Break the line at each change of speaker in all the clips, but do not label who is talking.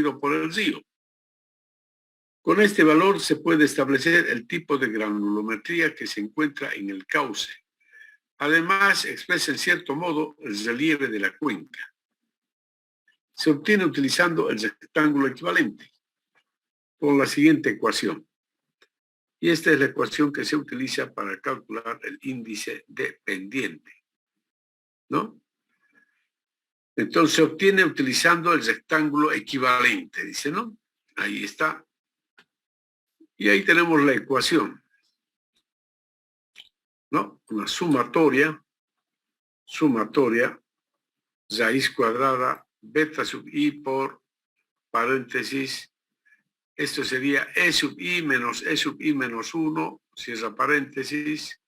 absorbido por el río. Con este valor se puede establecer el tipo de granulometría que se encuentra en el cauce. Además, expresa en cierto modo el relieve de la cuenca. Se obtiene utilizando el rectángulo equivalente con la siguiente ecuación. Y esta es la ecuación que se utiliza para calcular el índice de pendiente, ¿no? Entonces se obtiene utilizando el rectángulo equivalente, dice, ¿no? Ahí está. Y ahí tenemos la ecuación, ¿no? Una sumatoria, raíz cuadrada, beta sub i por paréntesis. Esto sería e sub i menos 1, cierra paréntesis,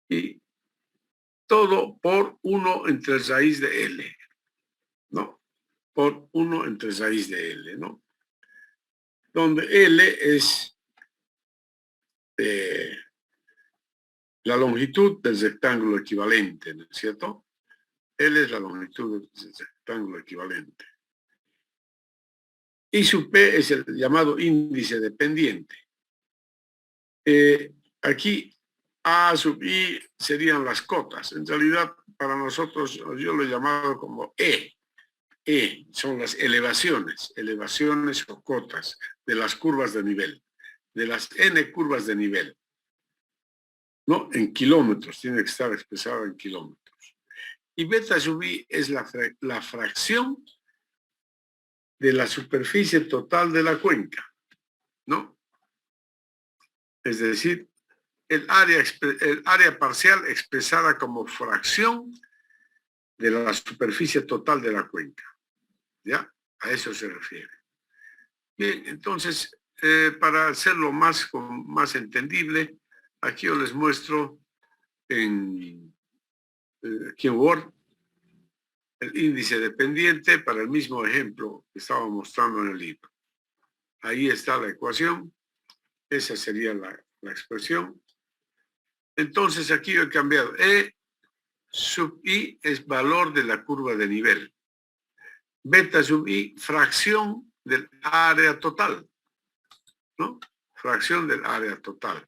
y todo por 1 entre raíz de L, ¿no? Por 1 entre raíz de L, ¿no? Donde L es la longitud del rectángulo equivalente, ¿no es cierto? L es la longitud del rectángulo equivalente. Y sub P es el llamado índice de pendiente. Aquí A sub I serían las cotas. En realidad, para nosotros, yo lo he llamado como E. E son las elevaciones o cotas de las curvas de nivel, de las N curvas de nivel. ¿No? En kilómetros, tiene que estar expresado en kilómetros. Y beta sub I es la fracción de la superficie total de la cuenca, ¿no? Es decir, el área parcial expresada como fracción de la superficie total de la cuenca, ¿ya? A eso se refiere. Bien, entonces, para hacerlo más entendible, aquí yo les muestro aquí en Word el índice de pendiente para el mismo ejemplo que estaba mostrando en el libro. Ahí está la ecuación, esa sería la expresión. Entonces aquí yo he cambiado. E sub i es valor de la curva de nivel. Beta sub i, fracción del área total, ¿no? Fracción del área total.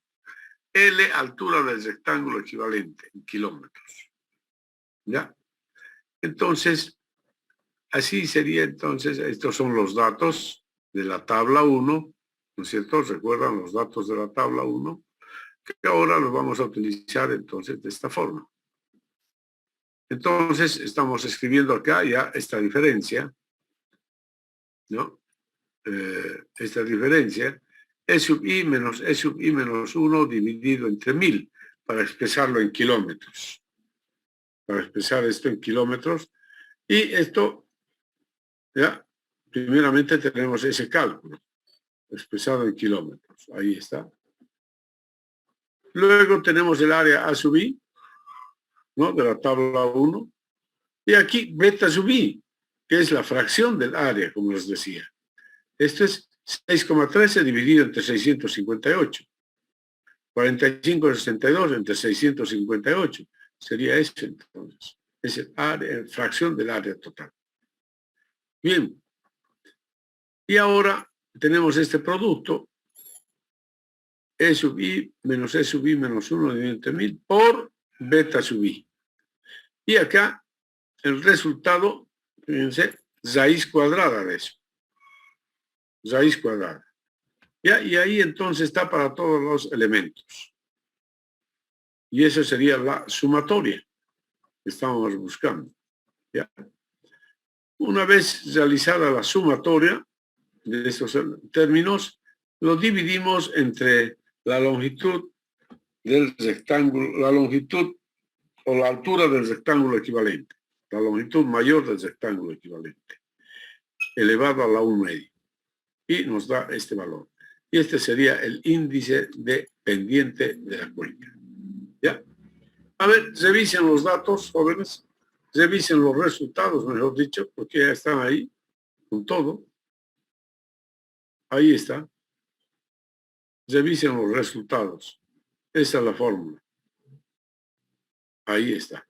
L, altura del rectángulo equivalente en kilómetros. ¿Ya? Entonces, así sería entonces, estos son los datos de la tabla 1, ¿no es cierto? ¿Recuerdan los datos de la tabla 1? Que ahora los vamos a utilizar entonces de esta forma. Entonces, estamos escribiendo acá ya esta diferencia, ¿no? Esta diferencia, E sub i menos 1 dividido entre 1000, para expresarlo en kilómetros. Para expresar esto en kilómetros. Y esto, ya, primeramente tenemos ese cálculo, expresado en kilómetros. Ahí está. Luego tenemos el área A sub i, ¿no? De la tabla 1. Y aquí beta sub i, que es la fracción del área, como les decía. Esto es 6,13 dividido entre 658. 45,62 entre 658. Sería eso entonces. Es el área, fracción del área total. Bien. Y ahora tenemos este producto. E sub i menos 1 dividido entre 1000 por beta sub i. Y acá el resultado, fíjense, raíz cuadrada de eso. Raíz cuadrada. ¿Ya? Y ahí entonces está para todos los elementos. Y eso sería la sumatoria que estamos buscando. ¿Ya? Una vez realizada la sumatoria de estos términos, lo dividimos entre la longitud del rectángulo, la longitud o la altura del rectángulo equivalente, la longitud mayor del rectángulo equivalente, elevado a la 1/2. Y nos da este valor. Y este sería el índice de pendiente de la cuenca. ¿Ya? A ver, revisen los datos, jóvenes. Revisen los resultados, mejor dicho, porque ya están ahí con todo. Ahí está. Revisen los resultados. Esa es la fórmula. Ahí está.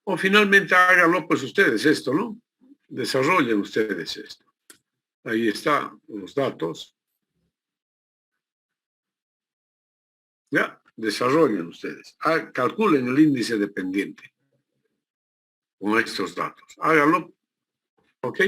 O finalmente háganlo pues ustedes esto, ¿no? Desarrollen ustedes esto. Ahí están los datos. Ya, desarrollen ustedes. Calculen el índice dependiente con estos datos. Háganlo, ¿ok?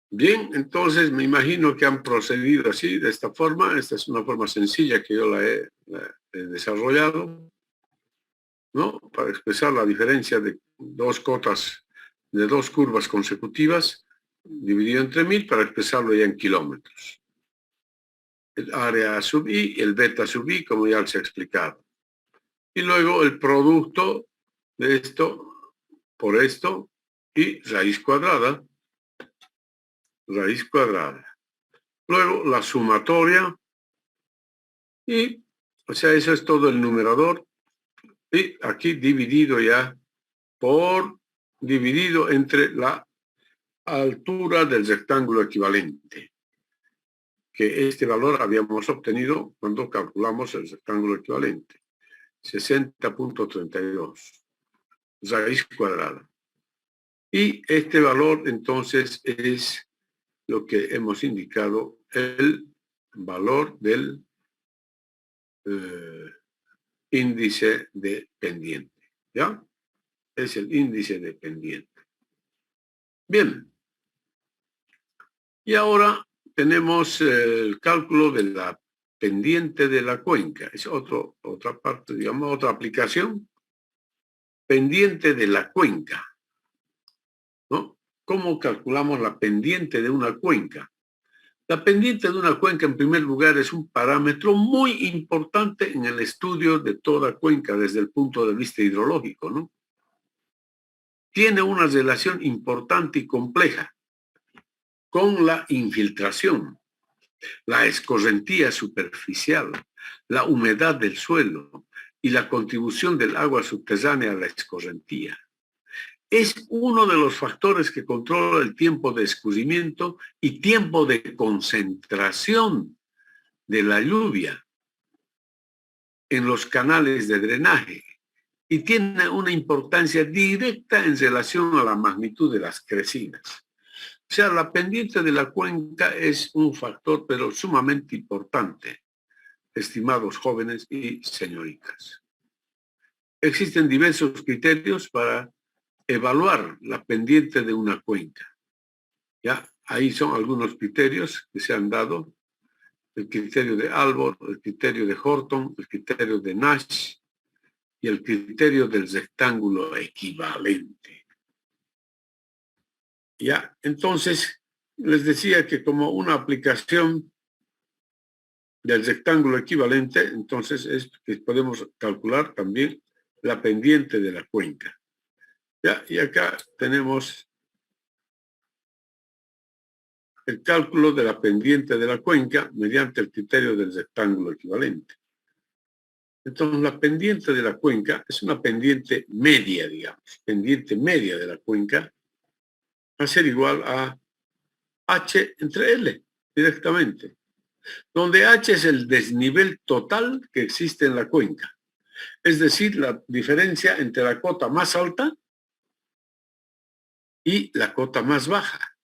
Bien, entonces me imagino que han procedido así, de esta forma. Esta es una forma sencilla que yo la he desarrollado, ¿no? Para expresar la diferencia de dos cotas, de dos curvas consecutivas, dividido entre 1000, para expresarlo ya en kilómetros. El área sub i y el beta sub i, como ya les he explicado. Y luego el producto de esto por esto y raíz cuadrada. Luego la sumatoria y, o sea, eso es todo el numerador. Y aquí dividido entre la altura del rectángulo equivalente, que este valor habíamos obtenido cuando calculamos el rectángulo equivalente, 60.32, raíz cuadrada. Y este valor entonces es lo que hemos indicado, el valor del índice de pendiente, ¿ya? Es el índice de pendiente. Bien. Y ahora tenemos el cálculo de la pendiente de la cuenca. Es otra parte, digamos, otra aplicación. Pendiente de la cuenca, ¿no? ¿Cómo calculamos la pendiente de una cuenca? La pendiente de una cuenca, en primer lugar, es un parámetro muy importante en el estudio de toda cuenca desde el punto de vista hidrológico, ¿no? Tiene una relación importante y compleja con la infiltración, la escorrentía superficial, la humedad del suelo y la contribución del agua subterránea a la escorrentía. Es uno de los factores que controla el tiempo de escurrimiento y tiempo de concentración de la lluvia en los canales de drenaje y tiene una importancia directa en relación a la magnitud de las crecidas. O sea, la pendiente de la cuenca es un factor, pero sumamente importante, estimados jóvenes y señoritas. Existen diversos criterios para evaluar la pendiente de una cuenca. Ya, ahí son algunos criterios que se han dado: el criterio de Albor, el criterio de Horton, el criterio de Nash y el criterio del rectángulo equivalente. Ya, entonces les decía que como una aplicación del rectángulo equivalente, entonces es que podemos calcular también la pendiente de la cuenca. Ya, y acá tenemos el cálculo de la pendiente de la cuenca mediante el criterio del rectángulo equivalente. Entonces, la pendiente de la cuenca es una pendiente media, digamos, pendiente media de la cuenca, va a ser igual a H entre L, directamente, donde H es el desnivel total que existe en la cuenca, es decir, la diferencia entre la cota más alta y la cota más baja.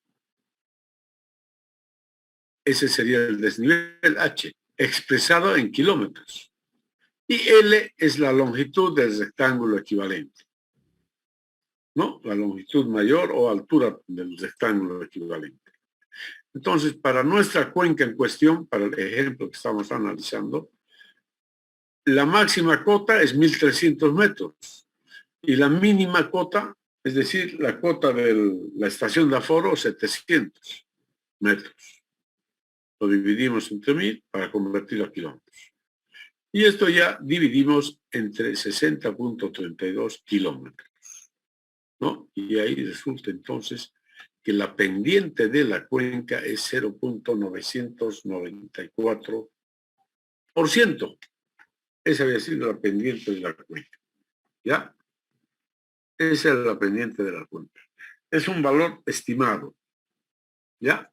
Ese sería el desnivel H, expresado en kilómetros. Y L es la longitud del rectángulo equivalente, ¿no? La longitud mayor o altura del rectángulo equivalente. Entonces, para nuestra cuenca en cuestión, para el ejemplo que estamos analizando, la máxima cota es 1.300 metros y la mínima cota, es decir, la cota de la estación de aforo, 700 metros. Lo dividimos entre 1000 para convertirlo a kilómetros. Y esto ya dividimos entre 60.32 kilómetros, ¿no? Y ahí resulta entonces que la pendiente de la cuenca es 0.994%. Esa había sido la pendiente de la cuenca, ¿ya? Esa es la pendiente de la cuenca. Es un valor estimado, ¿ya?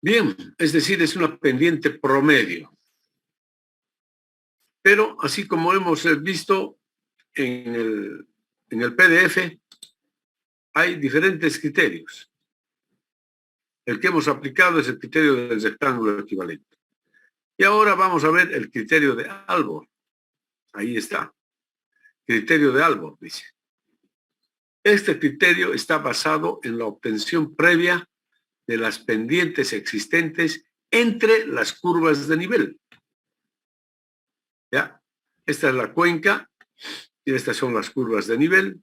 Bien, es decir, es una pendiente promedio. Pero así como hemos visto en el PDF, hay diferentes criterios. El que hemos aplicado es el criterio del rectángulo equivalente. Y ahora vamos a ver el criterio de Albor. Ahí está. Criterio de Albor, dice. Este criterio está basado en la obtención previa de las pendientes existentes entre las curvas de nivel. ¿Ya? Esta es la cuenca y estas son las curvas de nivel.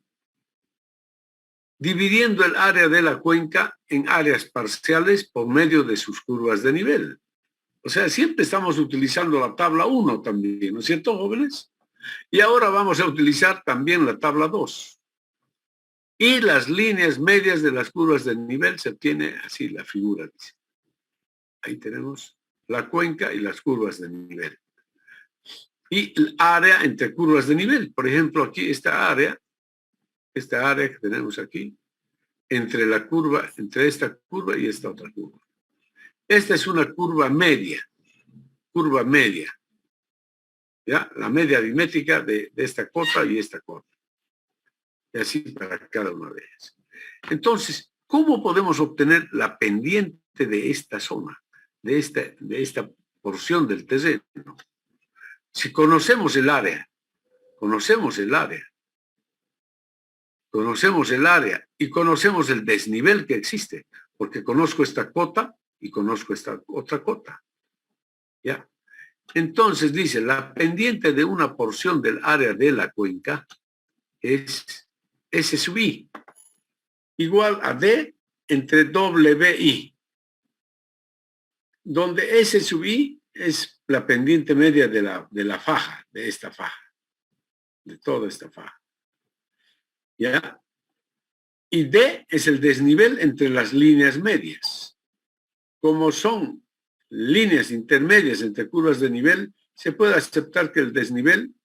Dividiendo el área de la cuenca en áreas parciales por medio de sus curvas de nivel. O sea, siempre estamos utilizando la tabla 1 también, ¿no es cierto, jóvenes? Y ahora vamos a utilizar también la tabla 2. Y las líneas medias de las curvas de nivel se obtiene así la figura, dice. Ahí tenemos la cuenca y las curvas de nivel. Y el área entre curvas de nivel. Por ejemplo, aquí esta área que tenemos aquí, entre la curva, entre esta curva y esta otra curva. Esta es una curva media. ¿Ya? La media aritmética de esta cota y esta cota. Y así para cada una de ellas. Entonces, ¿cómo podemos obtener la pendiente de esta zona, de esta porción del terreno? Si conocemos el área y conocemos el desnivel que existe, porque conozco esta cota y conozco esta otra cota. ¿Ya? Entonces dice, la pendiente de una porción del área de la cuenca es S sub I, igual a D entre WI, donde S sub I es la pendiente media de la faja, de esta faja, de toda esta faja. ¿Ya? Y D es el desnivel entre las líneas medias. Como son líneas intermedias entre curvas de nivel, se puede aceptar que el desnivel,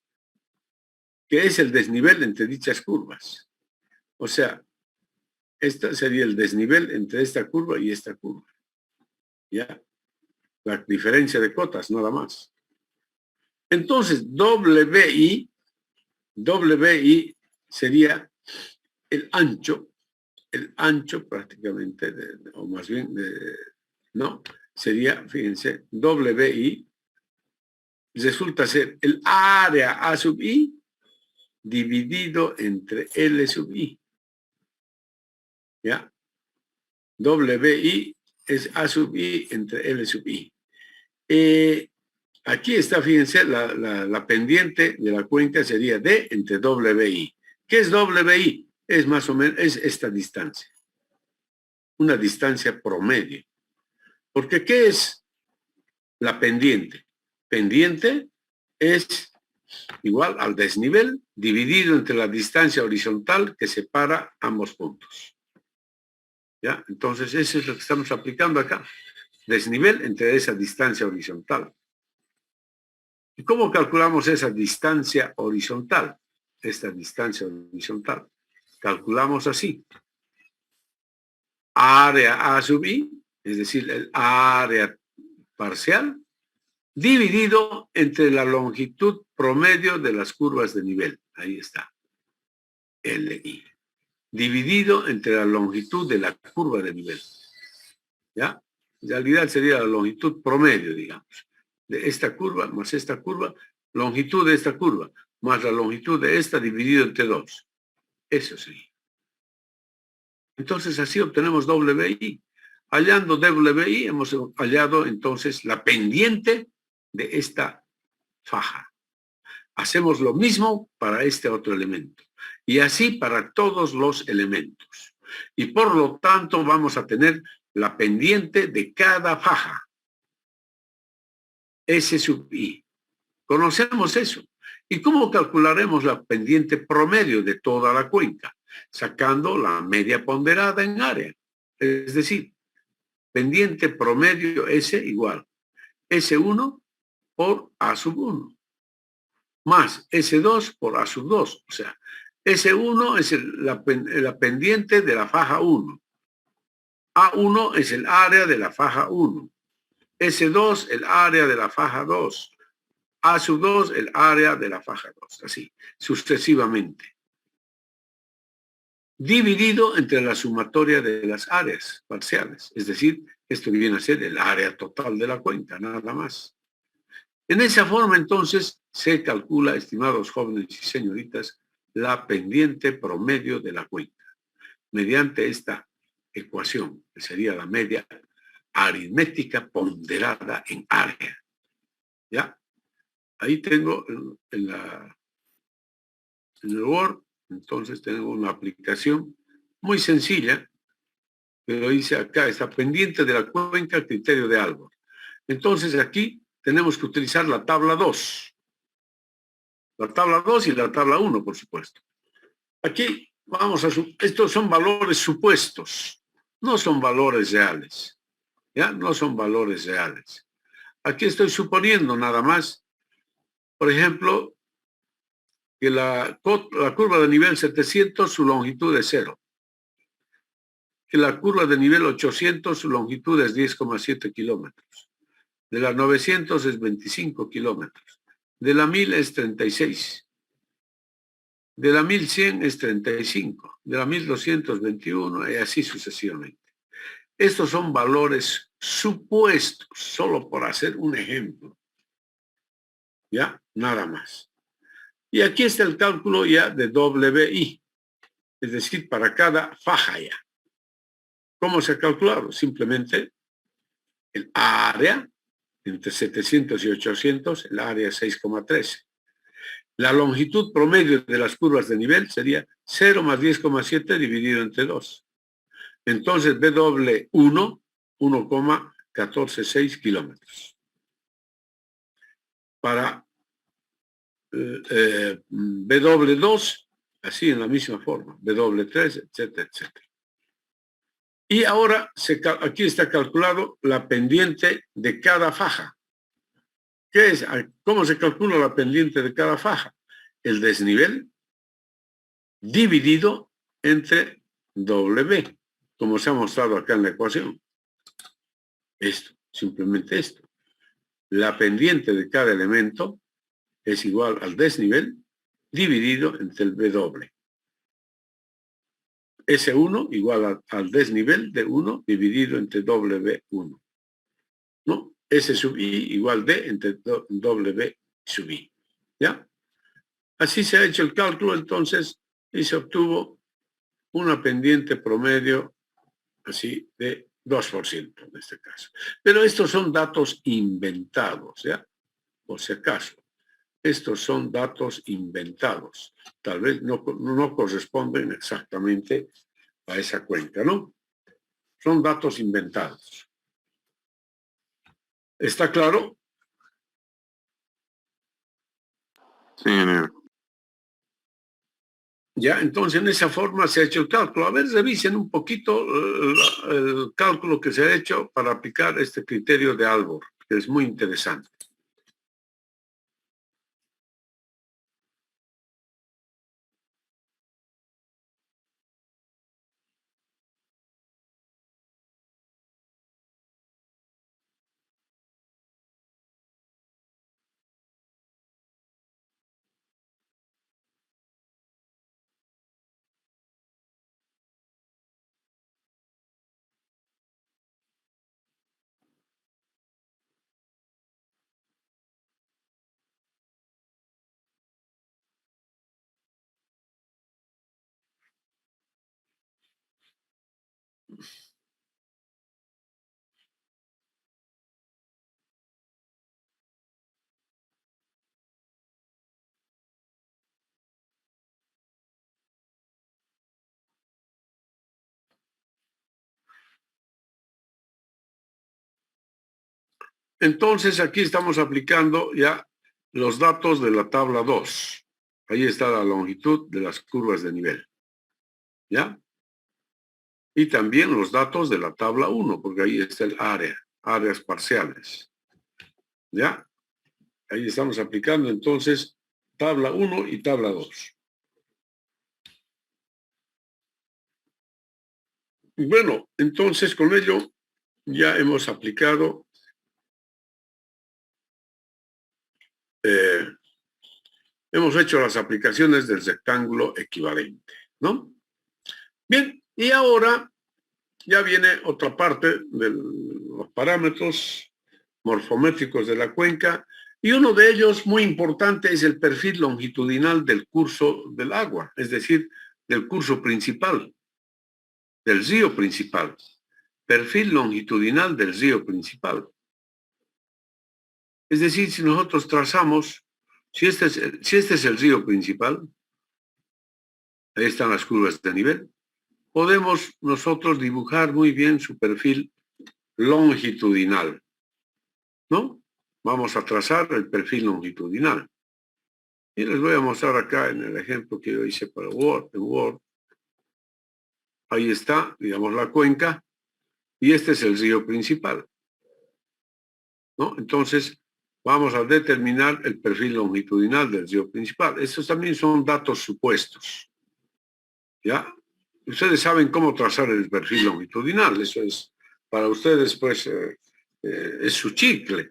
que es el desnivel entre dichas curvas. O sea, este sería el desnivel entre esta curva y esta curva. ¿Ya? La diferencia de cotas, nada más. Entonces, WI sería el ancho prácticamente, o más bien, no, sería, fíjense, WI resulta ser el área A sub I dividido entre L sub I. ¿Ya? WI es A sub I entre L sub I. Aquí está, fíjense, la pendiente de la cuenca sería D entre WI. ¿Qué es WI? Es más o menos, es esta distancia. Una distancia promedio. Porque ¿qué es la pendiente? Pendiente es igual al desnivel dividido entre la distancia horizontal que separa ambos puntos. ¿Ya? Entonces, eso es lo que estamos aplicando acá. Desnivel entre esa distancia horizontal. ¿Y cómo calculamos esa distancia horizontal? Esta distancia horizontal. Calculamos así. Área A sub I, es decir, el área parcial, dividido entre la longitud promedio de las curvas de nivel. Ahí está. LI. Dividido entre la longitud de la curva de nivel. ¿Ya? En realidad sería la longitud promedio, digamos. De esta curva más esta curva, longitud de esta curva, más la longitud de esta dividido entre 2. Eso sería. Entonces así obtenemos WI. Hallando WI hemos hallado entonces la pendiente de esta faja. Hacemos lo mismo para este otro elemento. Y así para todos los elementos. Y por lo tanto vamos a tener la pendiente de cada faja. S sub I. Conocemos eso. ¿Y cómo calcularemos la pendiente promedio de toda la cuenca? Sacando la media ponderada en área. Es decir, pendiente promedio S igual S1 por A sub 1. Más S2 por A sub 2. O sea, S1 es la pendiente de la faja 1. A1 es el área de la faja 1. S2 el área de la faja 2. A sub 2 el área de la faja 2. Así, sucesivamente. Dividido entre la sumatoria de las áreas parciales. Es decir, esto viene a ser el área total de la cuenca, nada más. En esa forma, entonces, se calcula, estimados jóvenes y señoritas, la pendiente promedio de la cuenca. mediante esta ecuación, que sería la media aritmética ponderada en área. ¿Ya? Ahí tengo en el Word, entonces tengo una aplicación muy sencilla, que lo dice acá, está pendiente de la cuenca criterio de Albor. Entonces aquí tenemos que utilizar la tabla 2. La tabla 2 y la tabla 1, por supuesto. Aquí vamos a... Estos son valores supuestos, no son valores reales. ¿Ya? No son valores reales. Aquí estoy suponiendo nada más, por ejemplo, que la curva de nivel 700, su longitud es 0. Que la curva de nivel 800, su longitud es 10,7 kilómetros. De la 900 es 25 kilómetros. De la 1000 es 36. De la 1100 es 35. De la 1200, 21 y así sucesivamente. Estos son valores supuestos, solo por hacer un ejemplo. ¿Ya? Nada más. Y aquí está el cálculo ya de WI, es decir, para cada faja ya. ¿Cómo se ha calculado? Simplemente el área, entre 700 y 800, el área es 6,13. La longitud promedio de las curvas de nivel sería 0 más 10,7 dividido entre 2. Entonces, W1, 1,146 kilómetros. Para W2, así en la misma forma, W3, etcétera, etcétera. Y ahora aquí está calculado la pendiente de cada faja. ¿Qué es? ¿Cómo se calcula la pendiente de cada faja? El desnivel dividido entre W, como se ha mostrado acá en la ecuación. Esto, simplemente esto. La pendiente de cada elemento es igual al desnivel dividido entre el W. S1 igual al desnivel de 1 dividido entre W1. ¿No? S sub I igual D entre W sub I. ¿Ya? Así se ha hecho el cálculo entonces y se obtuvo una pendiente promedio así de 2% en este caso. Pero estos son datos inventados, ¿ya? Por si acaso. Estos son datos inventados. Tal vez no corresponden exactamente a esa cuenca, ¿no? Son datos inventados. ¿Está claro?
Sí, ingeniero.
Ya, entonces en esa forma se ha hecho el cálculo. A ver, revisen un poquito el cálculo que se ha hecho para aplicar este criterio de Albor, que es muy interesante. Entonces aquí estamos aplicando ya los datos de la tabla 2. Ahí está la longitud de las curvas de nivel. ¿Ya? Y también los datos de la tabla 1, porque ahí está el área, áreas parciales. ¿Ya? Ahí estamos aplicando entonces tabla 1 y tabla 2. Bueno, entonces con ello ya hemos aplicado hemos hecho las aplicaciones del rectángulo equivalente, ¿no? Bien, y ahora ya viene otra parte de los parámetros morfométricos de la cuenca, y uno de ellos muy importante es el perfil longitudinal del curso del agua, es decir, del curso principal. del río principal. Perfil longitudinal del río principal. Es decir, si nosotros trazamos, si este es el río principal, ahí están las curvas de nivel, podemos nosotros dibujar muy bien su perfil longitudinal, ¿no? Vamos a trazar el perfil longitudinal. Y les voy a mostrar acá en el ejemplo que yo hice para Word, en Word. Ahí está, digamos, la cuenca, y este es el río principal, ¿no? Entonces, vamos a determinar el perfil longitudinal del río principal. Estos también son datos supuestos, ¿ya? Ustedes saben cómo trazar el perfil longitudinal, eso es, para ustedes, pues, es su chicle.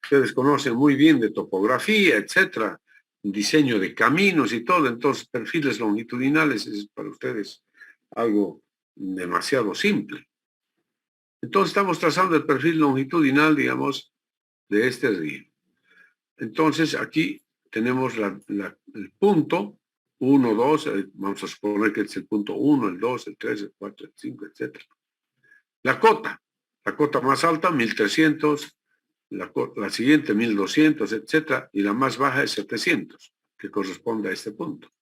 Ustedes conocen muy bien de topografía, etcétera, diseño de caminos y todo, entonces perfiles longitudinales es para ustedes algo demasiado simple. Entonces estamos trazando el perfil longitudinal, digamos, de este río. Entonces aquí tenemos el punto 1, 2, vamos a suponer que es el punto 1, el 2, el 3, el 4, el 5, etcétera. La cota más alta, 1300, la siguiente 1200, etcétera, y la más baja es 700, que corresponde a este punto.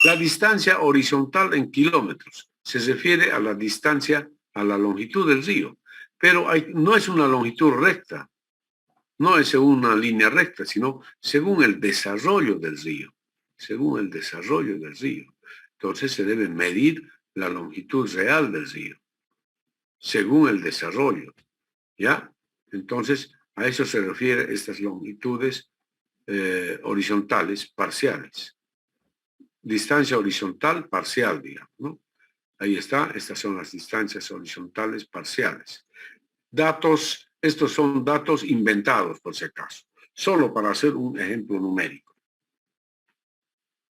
La distancia horizontal en kilómetros se refiere a la distancia, a la longitud del río, pero no es una longitud recta, no es una línea recta, sino según el desarrollo del río, según el desarrollo del río. Entonces se debe medir la longitud real del río, según el desarrollo, ¿ya? Entonces, a eso se refiere estas longitudes horizontales parciales. Distancia horizontal parcial, digamos, ¿no? Ahí está, estas son las distancias horizontales parciales. Datos, estos son datos inventados, por si acaso, solo para hacer un ejemplo numérico.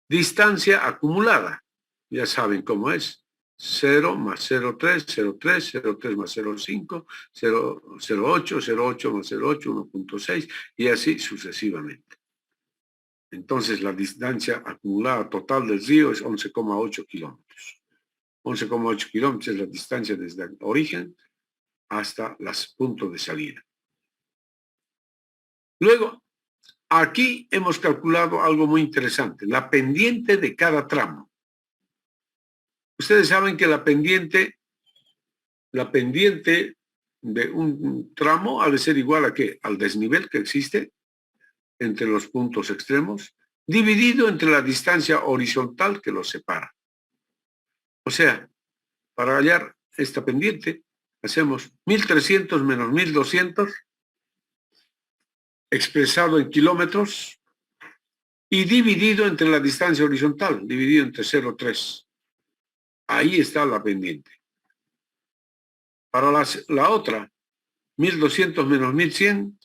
Distancia acumulada, ya saben cómo es. 0 más 0,3, 0,3, 0,3 más 0,5, 0,8, 0,8 más 0,8, 1,6 y así sucesivamente. Entonces la distancia acumulada total del río es 11,8 kilómetros. 11,8 kilómetros es la distancia desde el origen hasta los puntos de salida. Luego, aquí hemos calculado algo muy interesante, la pendiente de cada tramo. Ustedes saben que la pendiente de un tramo ha de ser igual a ¿qué? Al desnivel que existe entre los puntos extremos, dividido entre la distancia horizontal que los separa. O sea, para hallar esta pendiente, hacemos 1300 menos 1200, expresado en kilómetros, y dividido entre la distancia horizontal, dividido entre 0,3. Ahí está la pendiente. Para la otra, 1200 menos 1100,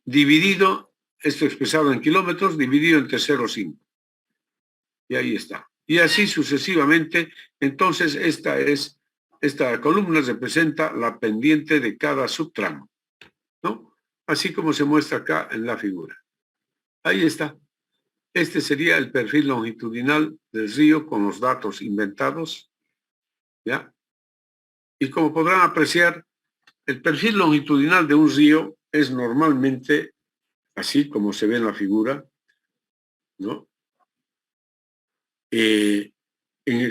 dividido, esto expresado en kilómetros, dividido entre 0,5. Y ahí está. Y así sucesivamente. Entonces, esta columna representa la pendiente de cada subtramo, ¿no? Así como se muestra acá en la figura. Ahí está. Este sería el perfil longitudinal del río con los datos inventados, ¿ya? Y como podrán apreciar, el perfil longitudinal de un río es normalmente así como se ve en la figura, ¿no?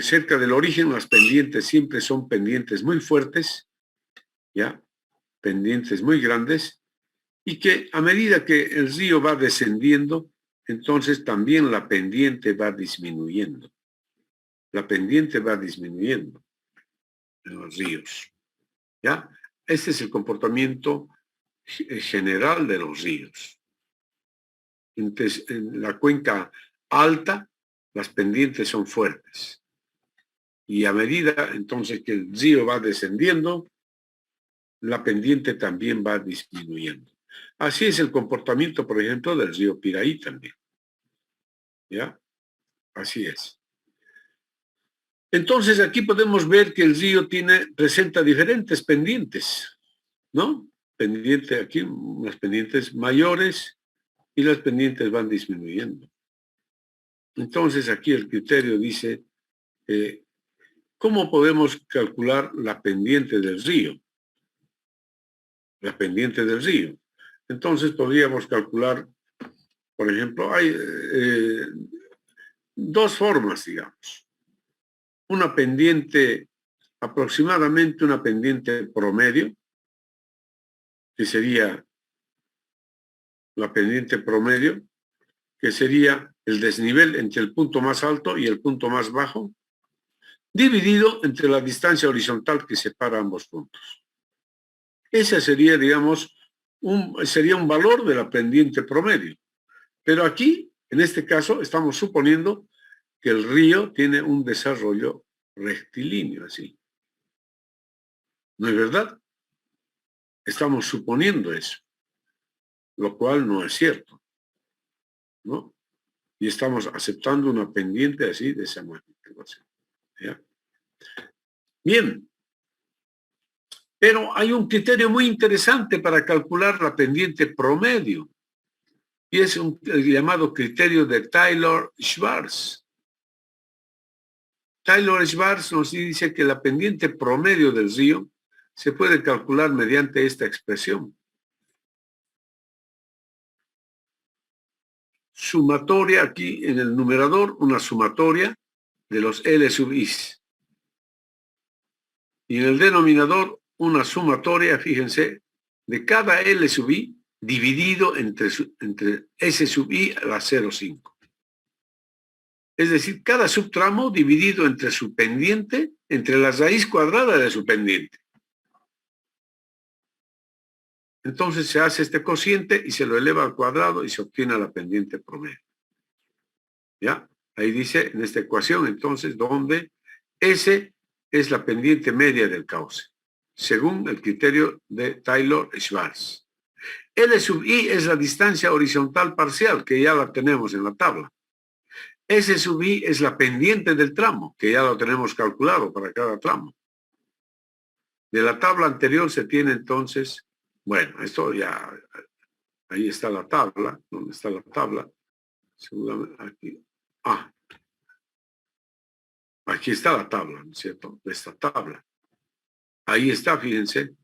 Cerca del origen, las pendientes siempre son pendientes muy fuertes, ¿ya? Pendientes muy grandes, y que a medida que el río va descendiendo, entonces también la pendiente va disminuyendo. La pendiente va disminuyendo en los ríos, ¿ya? Este es el comportamiento general de los ríos. Entonces, en la cuenca alta, las pendientes son fuertes. Y a medida, entonces, que el río va descendiendo, la pendiente también va disminuyendo. Así es el comportamiento, por ejemplo, del río Piraí también. ¿Ya? Así es. Entonces, aquí podemos ver que el río presenta diferentes pendientes, ¿no? Pendiente aquí, unas pendientes mayores y las pendientes van disminuyendo. Entonces, aquí el criterio dice, ¿Cómo podemos calcular la pendiente del río? La pendiente del río. Entonces podríamos calcular, por ejemplo, hay dos formas, digamos. Una pendiente, aproximadamente una pendiente promedio, que sería la pendiente promedio, que sería el desnivel entre el punto más alto y el punto más bajo, dividido entre la distancia horizontal que separa ambos puntos. Ese sería, digamos, sería un valor de la pendiente promedio. Pero aquí, en este caso, estamos suponiendo que el río tiene un desarrollo rectilíneo, así. ¿No es verdad? Estamos suponiendo eso, lo cual no es cierto, ¿no? Y estamos aceptando una pendiente así de esa magnitud. ¿Ya? Bien, pero hay un criterio muy interesante para calcular la pendiente promedio, y es el llamado criterio de Taylor-Schwarz. Taylor-Schwarz nos dice que la pendiente promedio del río se puede calcular mediante esta expresión. Sumatoria, aquí en el numerador, una sumatoria de los L sub I. Y en el denominador, una sumatoria, fíjense, de cada L sub I dividido entre S sub I a la 0,5. Es decir, cada subtramo dividido entre su pendiente, entre la raíz cuadrada de su pendiente. Entonces se hace este cociente y se lo eleva al cuadrado y se obtiene la pendiente promedio. ¿Ya? Ahí dice en esta ecuación, entonces, donde S es la pendiente media del cauce, según el criterio de Taylor-Schwarz. L sub I es la distancia horizontal parcial, que ya la tenemos en la tabla. S sub I es la pendiente del tramo, que ya lo tenemos calculado para cada tramo. De la tabla anterior se tiene entonces, bueno, esto ya, ahí está la tabla, ¿dónde está la tabla? Seguramente aquí. Aquí está la tabla, ¿no es cierto? Esta tabla. Ahí está, fíjense.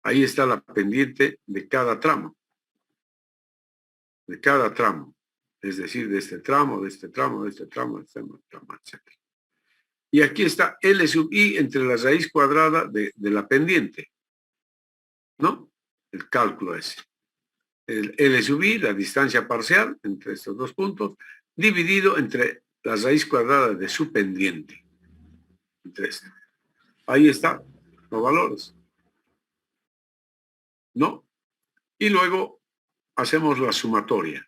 Ahí está la pendiente de cada tramo. De cada tramo. Es decir, de este tramo, de este tramo, de este tramo, de este tramo, etc. Y aquí está L sub I entre la raíz cuadrada de la pendiente. ¿No? El cálculo ese. El L sub I, la distancia parcial entre estos dos puntos, dividido entre la raíz cuadrada de su pendiente. Entre este. Ahí están los valores. ¿No? Y luego hacemos la sumatoria.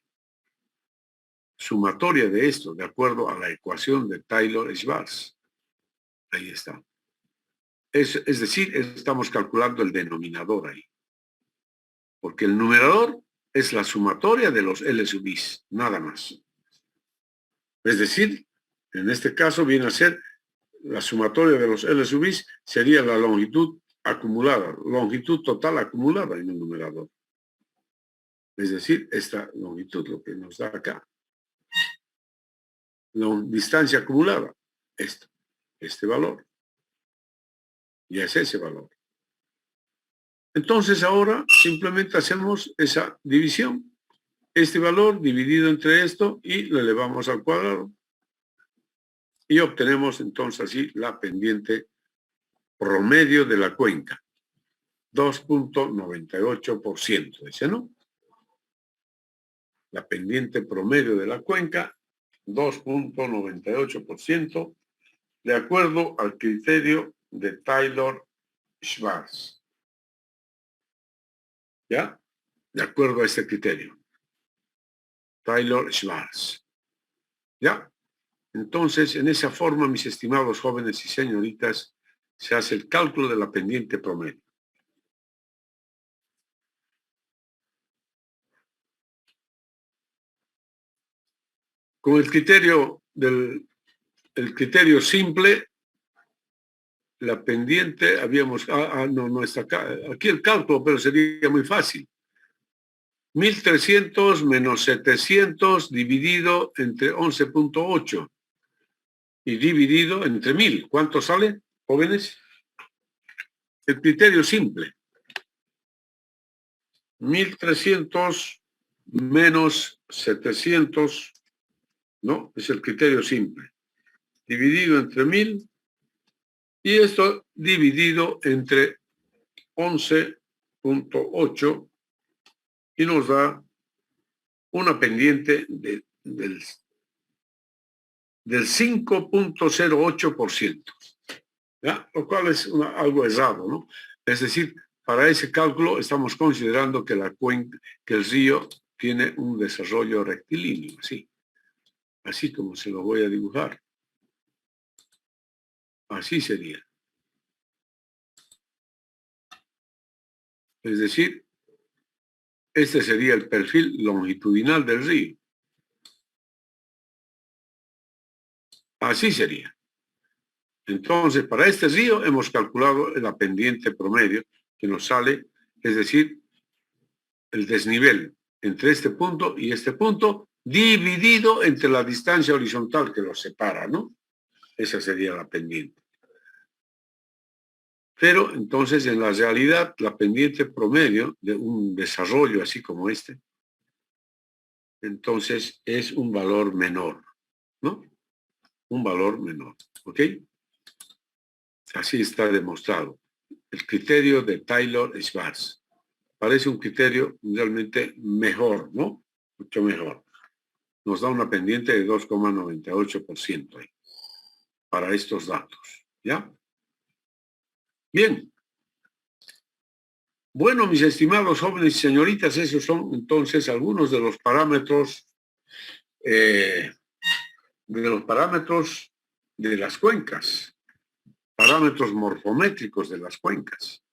Sumatoria de esto, de acuerdo a la ecuación de Taylor-Schwarz. Ahí está. Es decir, estamos calculando el denominador ahí. Porque el numerador es la sumatoria de los L sub I, nada más. Es decir, en este caso viene a ser la sumatoria de los L sub I sería la longitud acumulada, longitud total acumulada en el numerador. Es decir, esta longitud, lo que nos da acá. La distancia acumulada, este valor. Y es ese valor. Entonces ahora simplemente hacemos esa división. Este valor dividido entre esto y lo elevamos al cuadrado. Y obtenemos entonces así la pendiente promedio de la cuenca. 2.98%, dice, ¿no? La pendiente promedio de la cuenca, 2.98%, de acuerdo al criterio de Taylor-Schwarz. ¿Ya? De acuerdo a este criterio. Taylor-Schwarz. ¿Ya? Entonces, en esa forma, mis estimados jóvenes y señoritas, se hace el cálculo de la pendiente promedio. Con el criterio el criterio simple, la pendiente habíamos, no está acá, aquí el cálculo, pero sería muy fácil. 1.300 menos 700 dividido entre 11.8. y dividido entre 1000. ¿Cuánto sale, jóvenes? El criterio simple. 1300 menos 700, ¿no? Es el criterio simple. Dividido entre 1000 y esto dividido entre 11.8 y nos da una pendiente del 5.08%, ¿ya? Lo cual es algo errado, ¿no? Es decir, para ese cálculo estamos considerando que que el río tiene un desarrollo rectilíneo, así como se lo voy a dibujar. Así sería. Es decir, este sería el perfil longitudinal del río. Así sería. Entonces, para este río hemos calculado la pendiente promedio que nos sale, es decir, el desnivel entre este punto y este punto, dividido entre la distancia horizontal que los separa, ¿no? Esa sería la pendiente. Pero entonces, en la realidad, la pendiente promedio de un desarrollo así como este, entonces es un valor menor, ¿no? Un valor menor, ¿ok? Así está demostrado. El criterio de Taylor-Schwarz. Parece un criterio realmente mejor, ¿no? Mucho mejor. Nos da una pendiente de 2,98% ahí, para estos datos, ¿ya? Bien. Bueno, mis estimados jóvenes y señoritas, esos son entonces algunos de los parámetros de las cuencas, parámetros morfométricos de las cuencas.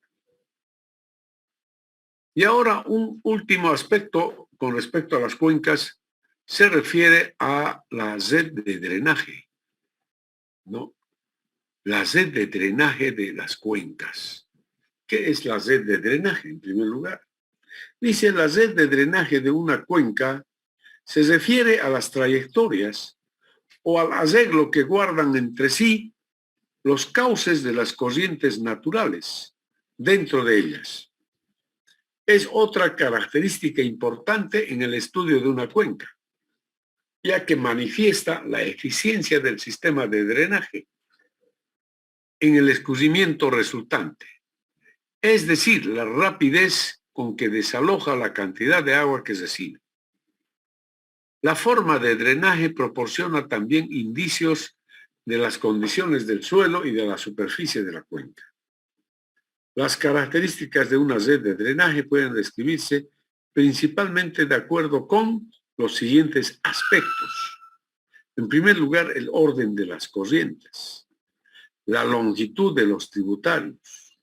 Y ahora un último aspecto con respecto a las cuencas se refiere a la red de drenaje, ¿no? La red de drenaje de las cuencas. ¿Qué es la red de drenaje, en primer lugar? Dice, la red de drenaje de una cuenca se refiere a las trayectorias o al arreglo que guardan entre sí los cauces de las corrientes naturales dentro de ellas. Es otra característica importante en el estudio de una cuenca, ya que manifiesta la eficiencia del sistema de drenaje en el escurrimiento resultante, es decir, la rapidez con que desaloja la cantidad de agua que recibe. La forma de drenaje proporciona también indicios de las condiciones del suelo y de la superficie de la cuenca. Las características de una red de drenaje pueden describirse principalmente de acuerdo con los siguientes aspectos. En primer lugar, el orden de las corrientes, la longitud de los tributarios,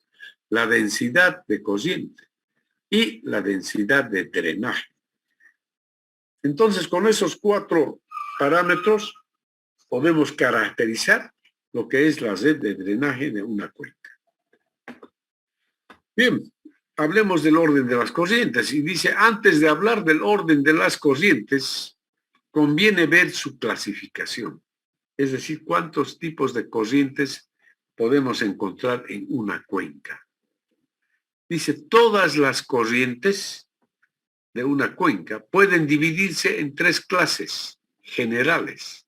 la densidad de corriente y la densidad de drenaje. Entonces, con esos 4 parámetros podemos caracterizar lo que es la red de drenaje de una cuenca. Bien, hablemos del orden de las corrientes. Y dice, antes de hablar del orden de las corrientes, conviene ver su clasificación. Es decir, cuántos tipos de corrientes podemos encontrar en una cuenca. Dice, todas las corrientes de una cuenca pueden dividirse en 3 clases generales,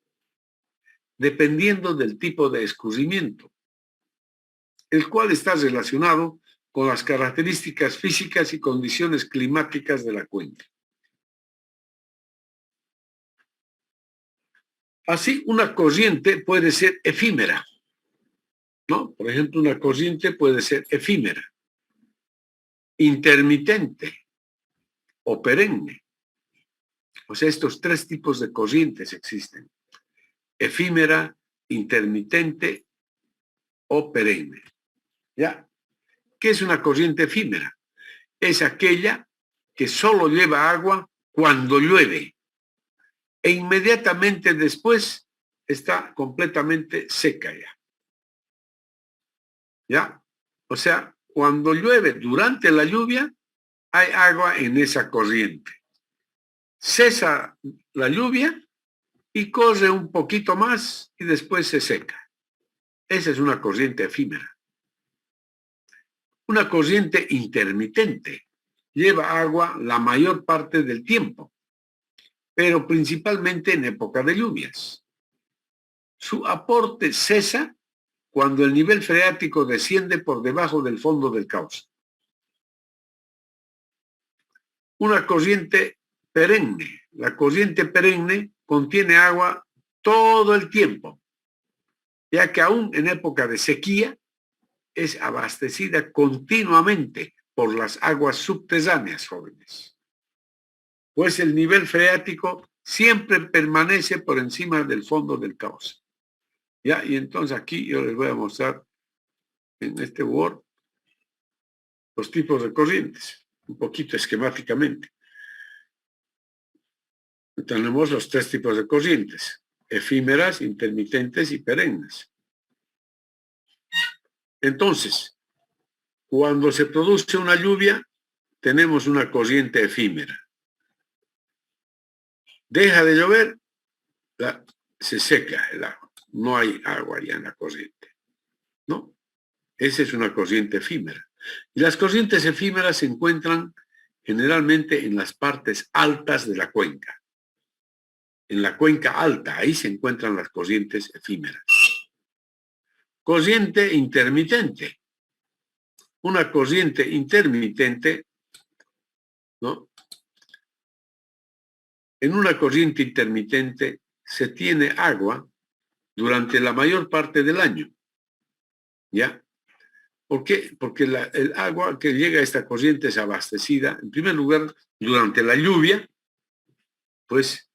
dependiendo del tipo de escurrimiento, el cual está relacionado con las características físicas y condiciones climáticas de la cuenca. Así, una corriente puede ser efímera, ¿no? Por ejemplo, una corriente puede ser efímera, intermitente o perenne. O sea, estos 3 tipos de corrientes existen: efímera, intermitente o perenne. ¿Ya? ¿Qué es una corriente efímera? Es aquella que solo lleva agua cuando llueve e inmediatamente después está completamente seca ya. ¿Ya? O sea, cuando llueve durante la lluvia, hay agua en esa corriente. Cesa la lluvia y corre un poquito más y después se seca. Esa es una corriente efímera. Una corriente intermitente lleva agua la mayor parte del tiempo, pero principalmente en época de lluvias. Su aporte cesa cuando el nivel freático desciende por debajo del fondo del cauce. Una corriente perenne. La corriente perenne contiene agua todo el tiempo, ya que aún en época de sequía es abastecida continuamente por las aguas subterráneas, jóvenes. Pues el nivel freático siempre permanece por encima del fondo del cauce. ¿Ya? Y entonces aquí yo les voy a mostrar en este Word los tipos de corrientes, un poquito esquemáticamente. Tenemos los tres tipos de corrientes: efímeras, intermitentes y perennes. Entonces, cuando se produce una lluvia, tenemos una corriente efímera. Deja de llover, se seca el agua. No hay agua ya en la corriente, ¿no? Esa es una corriente efímera. Y las corrientes efímeras se encuentran generalmente en las partes altas de la cuenca. En la cuenca alta, ahí se encuentran las corrientes efímeras. Corriente intermitente. Una corriente intermitente, ¿no? En una corriente intermitente se tiene agua durante la mayor parte del año, ¿ya? ¿Por qué? Porque el agua que llega a esta corriente es abastecida, en primer lugar, durante la lluvia, pues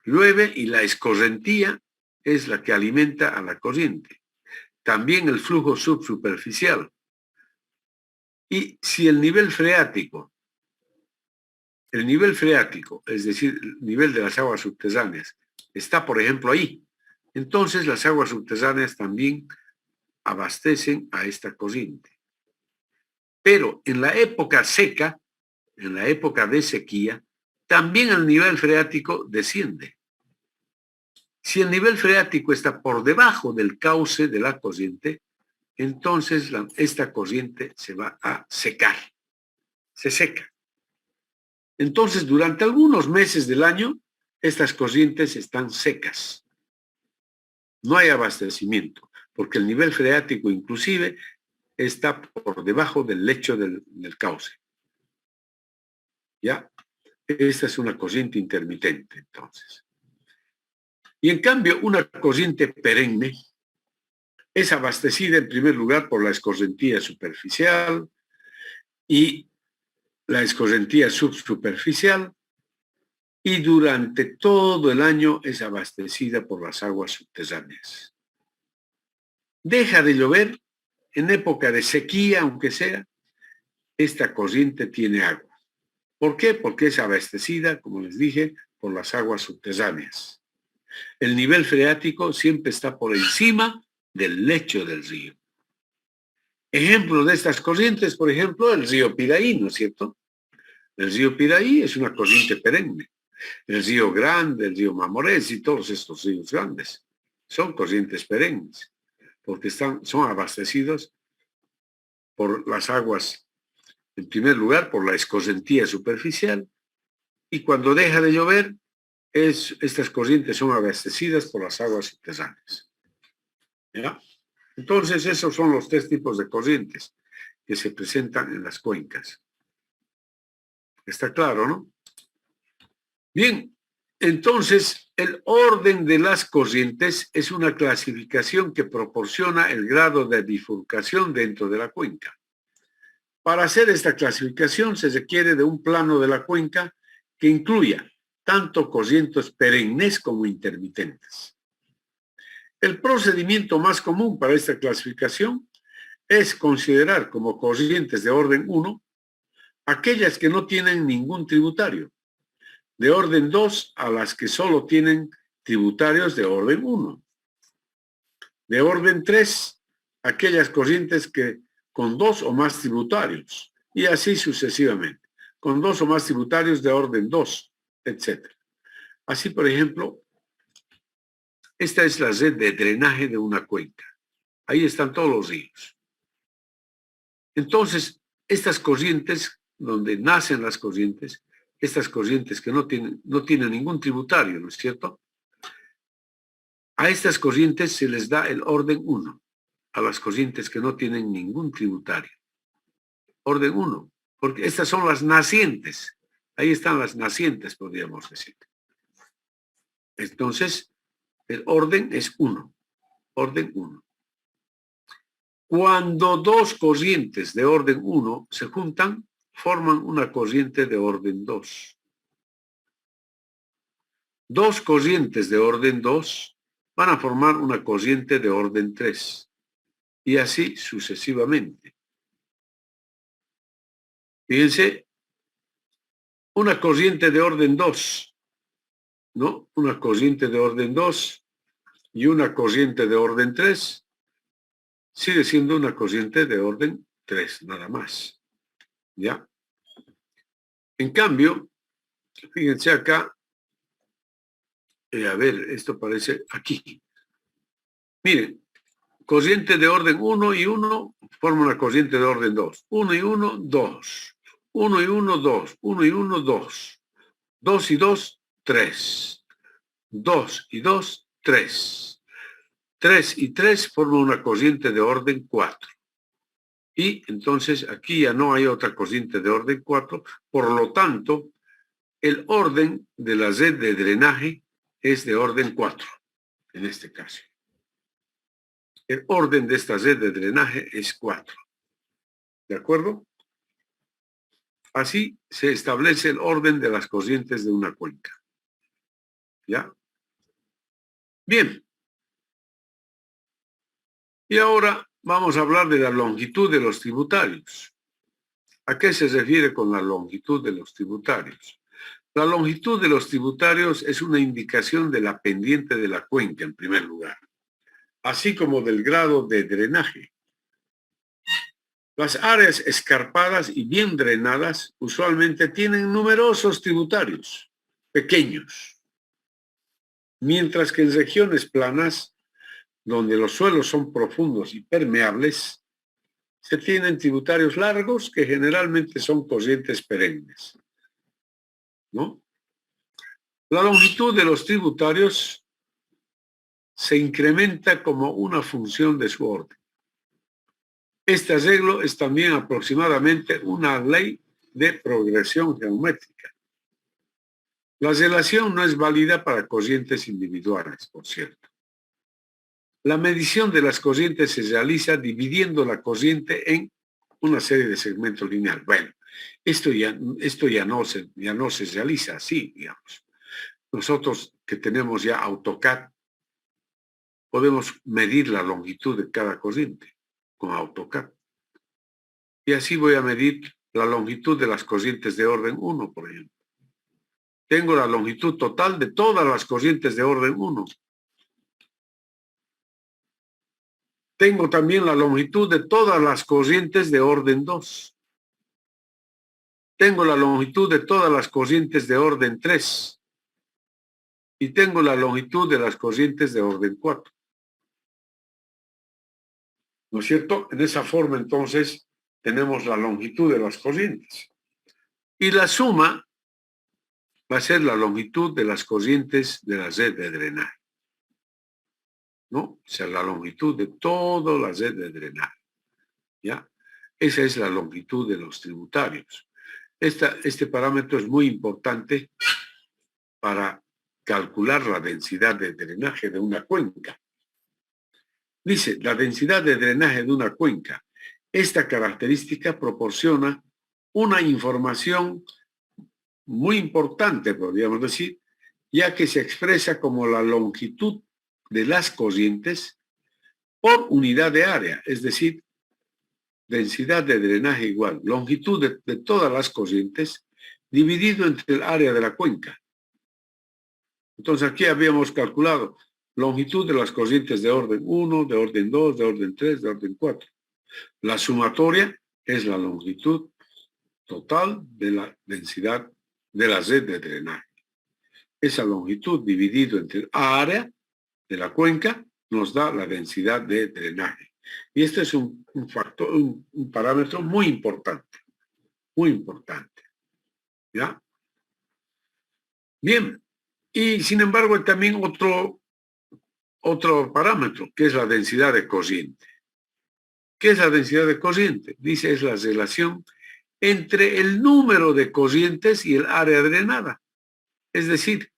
llueve y la escorrentía es la que alimenta a la corriente. También el flujo subsuperficial. Y si el nivel freático, es decir, el nivel de las aguas subterráneas, está, por ejemplo, ahí, entonces las aguas subterráneas también abastecen a esta corriente. Pero en la época seca, en la época de sequía, también el nivel freático desciende. Si el nivel freático está por debajo del cauce de la corriente, entonces esta corriente se va a secar, se seca. Entonces, durante algunos meses del año, estas corrientes están secas. No hay abastecimiento, porque el nivel freático inclusive está por debajo del lecho del cauce. ¿Ya? Esta es una corriente intermitente, entonces. Y en cambio, una corriente perenne es abastecida en primer lugar por la escorrentía superficial y la escorrentía subsuperficial, y durante todo el año es abastecida por las aguas subterráneas. Deja de llover en época de sequía, aunque sea, esta corriente tiene agua. ¿Por qué? Porque es abastecida, como les dije, por las aguas subterráneas. El nivel freático siempre está por encima del lecho del río. Ejemplo de estas corrientes, por ejemplo, el río Piraí, ¿no es cierto? El río Piraí es una corriente perenne. El río Grande, el río Mamorés y todos estos ríos grandes son corrientes perennes, porque son abastecidos por las aguas, en primer lugar, por la escorrentía superficial, y cuando deja de llover, estas corrientes son abastecidas por las aguas subterráneas. ¿Ya? Entonces, esos son los tres tipos de corrientes que se presentan en las cuencas. Está claro, ¿no? Bien, entonces, el orden de las corrientes es una clasificación que proporciona el grado de bifurcación dentro de la cuenca. Para hacer esta clasificación se requiere de un plano de la cuenca que incluya tanto corrientes perennes como intermitentes. El procedimiento más común para esta clasificación es considerar como corrientes de orden 1 aquellas que no tienen ningún tributario, de orden 2 a las que solo tienen tributarios de orden 1, de orden 3 aquellas corrientes que con 2 o más tributarios, y así sucesivamente, con 2 o más tributarios de orden 2, etc. Así, por ejemplo, Esta es la red de drenaje de una cuenca. Ahí están todos los ríos. Entonces, estas corrientes, donde nacen las corrientes, estas corrientes que no tienen ningún tributario, ¿no es cierto? A estas corrientes se les da el orden 1, a las corrientes que no tienen ningún tributario. Orden 1, porque estas son las nacientes. Ahí están las nacientes, podríamos decir. Entonces, el orden es 1, orden 1. Cuando dos corrientes de orden 1 se juntan, forman una corriente de orden 2. Dos corrientes de orden 2 van a formar una corriente de orden 3. Y así sucesivamente. Fíjense, una corriente de orden 2, ¿no? Una corriente de orden 2 y una corriente de orden 3 sigue siendo una corriente de orden 3, nada más. ¿Ya? En cambio, fíjense acá, a ver, esto parece aquí. Miren, corriente de orden 1 y 1 forma una corriente de orden 2. 1 y 1, 2. 1 y 1, 2. 1 y 1, 2. 2 y 2, 3. 2 y 2, 3. 3 y 3 forman una corriente de orden 4. Y entonces aquí ya no hay otra corriente de orden 4. Por lo tanto, el orden de la red de drenaje es de orden 4, en este caso. El orden de esta red de drenaje es 4. ¿De acuerdo? Así se establece el orden de las corrientes de una cuenca. ¿Ya? Bien. Y ahora vamos a hablar de la longitud de los tributarios. ¿A qué se refiere con la longitud de los tributarios? La longitud de los tributarios es una indicación de la pendiente de la cuenca, en primer lugar, así como del grado de drenaje. Las áreas escarpadas y bien drenadas usualmente tienen numerosos tributarios, pequeños, mientras que en regiones planas, donde los suelos son profundos y permeables, se tienen tributarios largos que generalmente son corrientes perennes, ¿no? La longitud de los tributarios se incrementa como una función de su orden. Este arreglo es también aproximadamente una ley de progresión geométrica. La relación no es válida para corrientes individuales, por cierto. La medición de las corrientes se realiza dividiendo la corriente en una serie de segmentos lineales. Bueno, esto ya no se realiza así, digamos. Nosotros que tenemos ya AutoCAD, podemos medir la longitud de cada corriente con AutoCAD. Y así voy a medir la longitud de las corrientes de orden 1, por ejemplo. Tengo la longitud total de todas las corrientes de orden 1. Tengo también la longitud de todas las corrientes de orden 2. Tengo la longitud de todas las corrientes de orden 3. Y tengo la longitud de las corrientes de orden 4. ¿No es cierto? En esa forma, entonces, tenemos la longitud de las corrientes. Y la suma va a ser la longitud de las corrientes de la red de drenaje, ¿no? O sea, la longitud de toda la red de drenaje, ¿ya? Esa es la longitud de los tributarios. Este parámetro es muy importante para calcular la densidad de drenaje de una cuenca. Dice, la densidad de drenaje de una cuenca. Esta característica proporciona una información muy importante, podríamos decir, ya que se expresa como la longitud de las corrientes por unidad de área, es decir, densidad de drenaje igual, longitud de todas las corrientes dividido entre el área de la cuenca. Entonces aquí habíamos calculado longitud de las corrientes de orden 1, de orden 2, de orden 3, de orden 4. La sumatoria es la longitud total de la densidad de la red de drenaje. Esa longitud dividido entre el área de la cuenca nos da la densidad de drenaje. Y este es un factor, un parámetro muy importante. Muy importante. ¿Ya? Bien. Y sin embargo, hay también otro parámetro, que es la densidad de corriente. ¿Qué es la densidad de corriente? Dice, es la relación entre el número de corrientes y el área drenada. Es decir,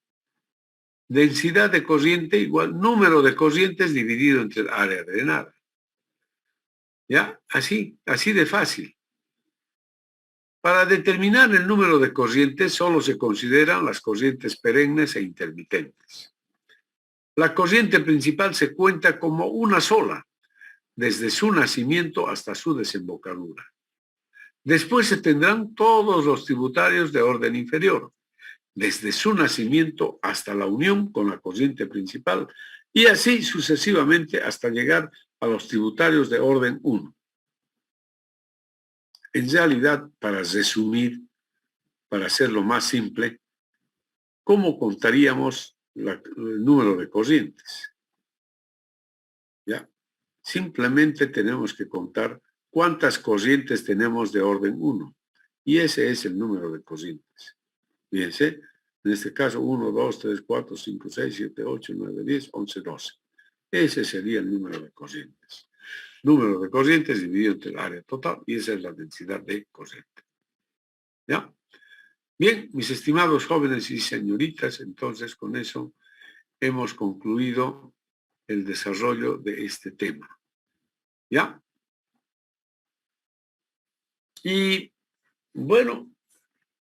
densidad de corriente igual número de corrientes dividido entre el área drenada. ¿Ya? Así de fácil. Para determinar el número de corrientes solo se consideran las corrientes perennes e intermitentes. La corriente principal se cuenta como una sola, desde su nacimiento hasta su desembocadura. Después se tendrán todos los tributarios de orden inferior, desde su nacimiento hasta la unión con la corriente principal, y así sucesivamente hasta llegar a los tributarios de orden 1. En realidad, para resumir, para hacerlo más simple, ¿cómo contaríamos el número de corrientes? ¿Ya? Simplemente tenemos que contar cuántas corrientes tenemos de orden 1. Y ese es el número de corrientes. Fíjense, en este caso 1, 2, 3, 4, 5, 6, 7, 8, 9, 10, 11, 12. Ese sería el número de corrientes. Número de corrientes dividido entre el área total y esa es la densidad de corriente. ¿Ya? Bien, mis estimados jóvenes y señoritas, entonces con eso hemos concluido el desarrollo de este tema. ¿Ya? Y bueno,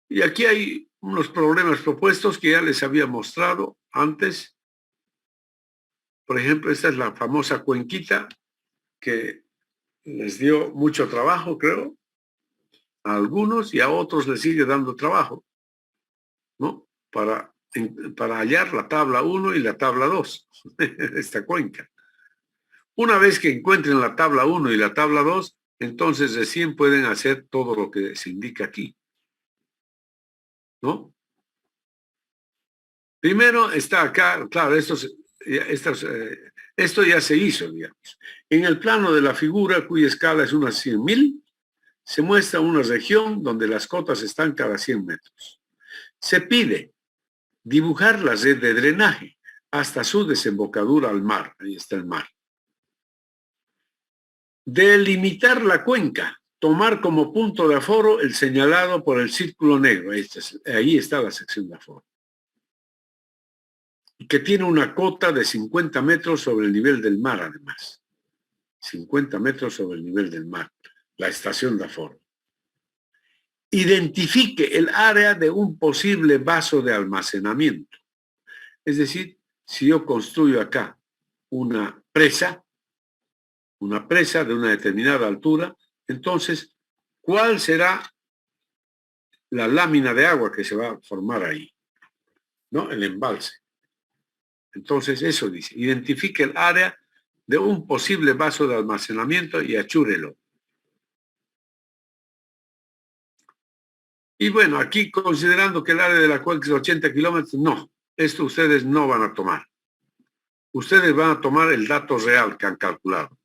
y aquí hay unos problemas propuestos que ya les había mostrado antes. Por ejemplo, esta es la famosa cuenquita que les dio mucho trabajo, creo, a algunos y a otros les sigue dando trabajo, ¿no? Para hallar la tabla 1 y la tabla 2, esta cuenca. Una vez que encuentren la tabla 1 y la tabla 2, entonces recién pueden hacer todo lo que se indica aquí, ¿no? Primero está acá, claro, esto ya se hizo, digamos. En el plano de la figura, cuya escala es unas 100.000, se muestra una región donde las cotas están cada 100 metros. Se pide dibujar la red de drenaje hasta su desembocadura al mar. Ahí está el mar. Delimitar la cuenca, tomar como punto de aforo el señalado por el círculo negro. Ahí está la sección de aforo. Que tiene una cota de 50 metros sobre el nivel del mar, además. 50 metros sobre el nivel del mar, la estación de aforo. Identifique el área de un posible vaso de almacenamiento. Es decir, si yo construyo acá una presa de una determinada altura, entonces, ¿cuál será la lámina de agua que se va a formar ahí? ¿No? El embalse. Entonces, eso dice, identifique el área de un posible vaso de almacenamiento y achúrelo. Y bueno, aquí considerando que el área de la cuenca es 80 kilómetros, no, esto ustedes no van a tomar. Ustedes van a tomar el dato real que han calculado.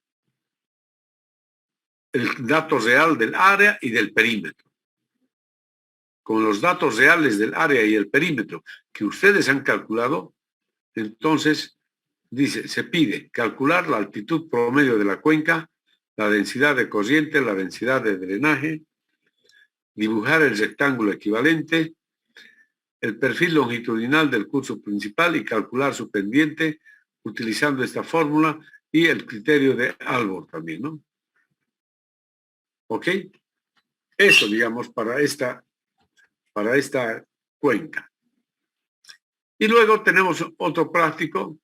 El dato real del área y del perímetro. Con los datos reales del área y el perímetro que ustedes han calculado, entonces dice, se pide calcular la altitud promedio de la cuenca, la densidad de corriente, la densidad de drenaje, dibujar el rectángulo equivalente, el perfil longitudinal del curso principal y calcular su pendiente utilizando esta fórmula y el criterio de Albor también, ¿no? ¿Ok? Eso, digamos, para esta cuenca. Y luego tenemos otro práctico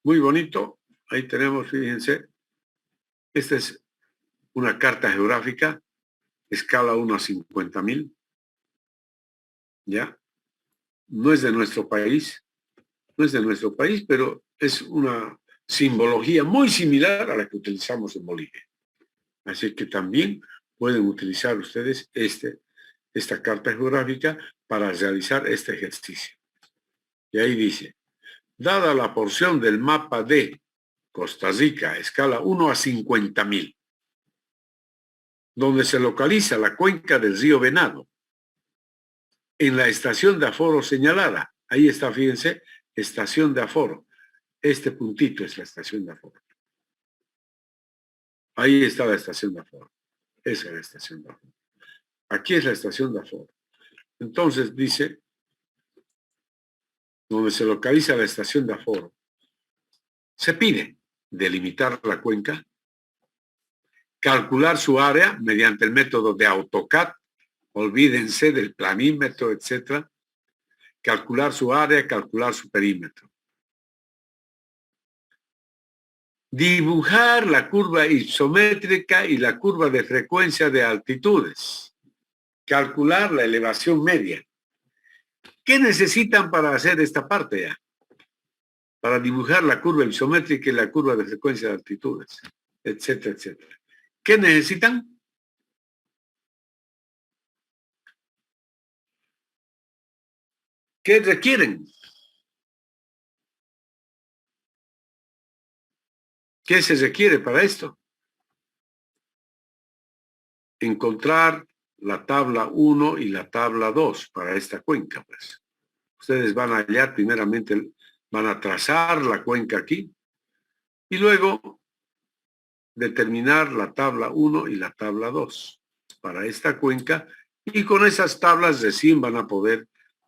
muy bonito. Ahí tenemos, fíjense, esta es una carta geográfica, escala 1 a 50.000. ¿Ya? No es de nuestro país, pero es una simbología muy similar a la que utilizamos en Bolivia. Así que también pueden utilizar ustedes esta carta geográfica para realizar este ejercicio. Y ahí dice, dada la porción del mapa de Costa Rica, escala 1 a 50.000, donde se localiza la cuenca del río Venado, en la estación de aforo señalada. Ahí está, fíjense, estación de aforo. Este puntito es la estación de aforo. Ahí está la estación de aforo. Esa es la estación de aforo. Aquí es la estación de aforo. Entonces dice, donde se localiza la estación de aforo, se pide delimitar la cuenca, calcular su área mediante el método de AutoCAD, olvídense del planímetro, etcétera, calcular su área, calcular su perímetro. Dibujar la curva isométrica y la curva de frecuencia de altitudes. Calcular la elevación media. ¿Qué necesitan para hacer esta parte ya? Para dibujar la curva isométrica y la curva de frecuencia de altitudes, etcétera, etcétera. ¿Qué necesitan? ¿Qué requieren? ¿Qué se requiere para esto? Encontrar la tabla 1 y la tabla 2 para esta cuenca, pues. Ustedes van a hallar primeramente, van a trazar la cuenca aquí y luego determinar la tabla 1 y la tabla 2 para esta cuenca, y con esas tablas recién van a poder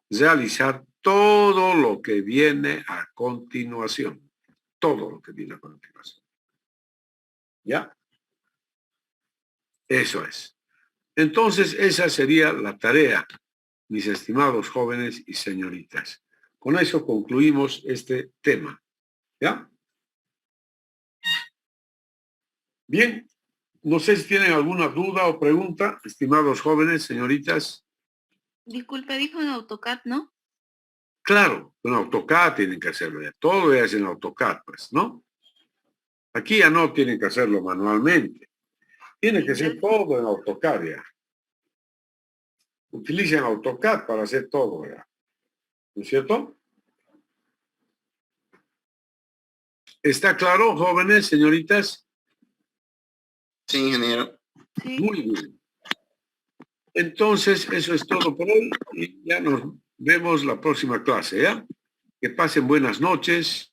realizar todo lo que viene a continuación. Todo lo que viene a continuación. ¿Ya? Eso es. Entonces, esa sería la tarea, mis estimados jóvenes y señoritas. Con eso concluimos este tema. ¿Ya? Bien. No sé si tienen alguna duda o pregunta, estimados jóvenes, señoritas.
Disculpe, dijo en AutoCAD, ¿no?
Claro, en AutoCAD tienen que hacerlo ya. Todo es en AutoCAD, pues, ¿no? Aquí ya no tienen que hacerlo manualmente. Tiene que ser todo en AutoCAD ya. Utilicen AutoCAD para hacer todo ya. ¿No es cierto? ¿Está claro, jóvenes, señoritas?
Sí, ingeniero.
Sí.
Muy bien. Entonces, eso es todo por hoy y ya nos vemos la próxima clase, ¿ya? Que pasen buenas noches.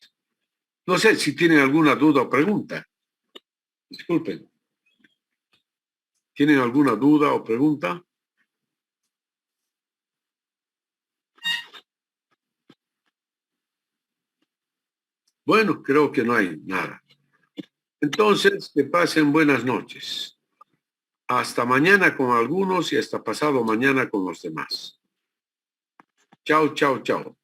No sé si tienen alguna duda o pregunta. Disculpen. ¿Tienen alguna duda o pregunta? Bueno, creo que no hay nada. Entonces, que pasen buenas noches. Hasta mañana con algunos y hasta pasado mañana con los demás. Chao, chao, chao.